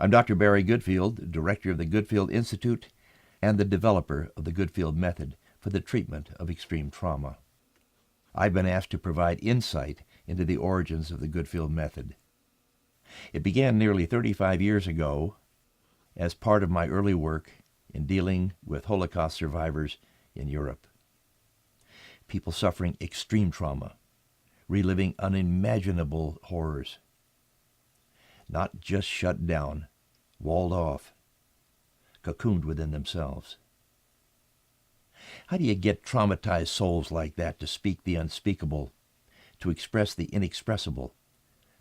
I'm Dr. Barry Goodfield, director of the Goodfield Institute and the developer of the Goodfield Method for the treatment of extreme trauma. I've been asked to provide insight into the origins of the Goodfield Method. It began nearly 35 years ago as part of my early work in dealing with Holocaust survivors in Europe. People suffering extreme trauma, reliving unimaginable horrors. Not just shut down, walled off, cocooned within themselves. How do you get traumatized souls like that to speak the unspeakable, to express the inexpressible?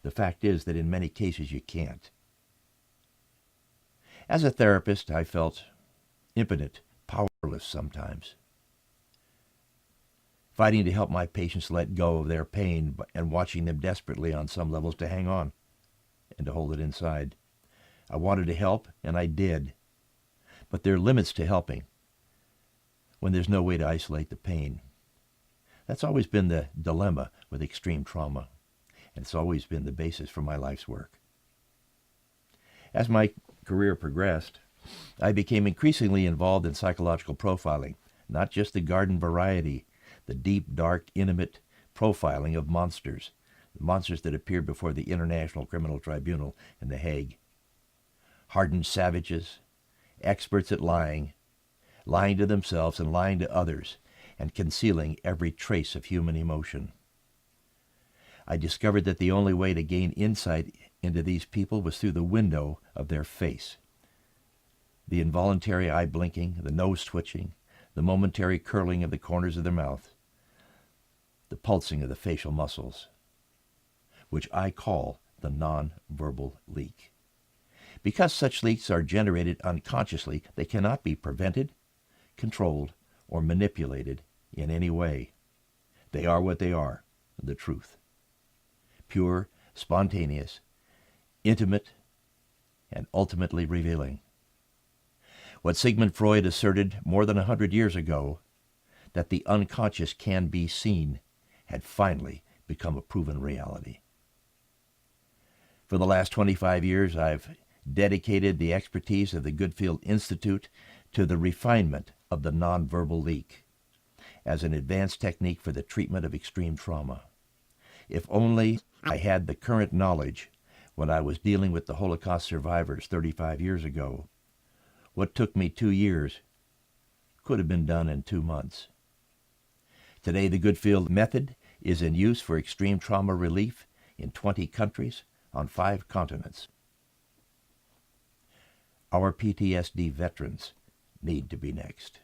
The fact is that in many cases you can't. As a therapist, I felt impotent, powerless sometimes, fighting to help my patients let go of their pain and watching them desperately on some levels to hang on and to hold it inside. I wanted to help, and I did, but there are limits to helping when there's no way to isolate the pain. That's always been the dilemma with extreme trauma, and it's always been the basis for my life's work. As my career progressed, I became increasingly involved in psychological profiling, not just the garden variety, the deep, dark, intimate profiling of monsters, the monsters that appeared before the International Criminal Tribunal in The Hague. Hardened savages, experts at lying to themselves and lying to others, and concealing every trace of human emotion. I discovered that the only way to gain insight into these people was through the window of their face. The involuntary eye blinking, the nose twitching, the momentary curling of the corners of their mouth, the pulsing of the facial muscles, which I call the non-verbal leak. Because such leaks are generated unconsciously, they cannot be prevented, controlled, or manipulated in any way. They are what they are, the truth. Pure, spontaneous, intimate, and ultimately revealing. What Sigmund Freud asserted more than 100 years ago, that the unconscious can be seen, had finally become a proven reality. For the last 25 years, I've dedicated the expertise of the Goodfield Institute to the refinement of the nonverbal leak as an advanced technique for the treatment of extreme trauma. If only I had the current knowledge when I was dealing with the Holocaust survivors 35 years ago, what took me 2 years could have been done in 2 months. Today, the Goodfield Method is in use for extreme trauma relief in 20 countries on 5 continents. Our PTSD veterans need to be next.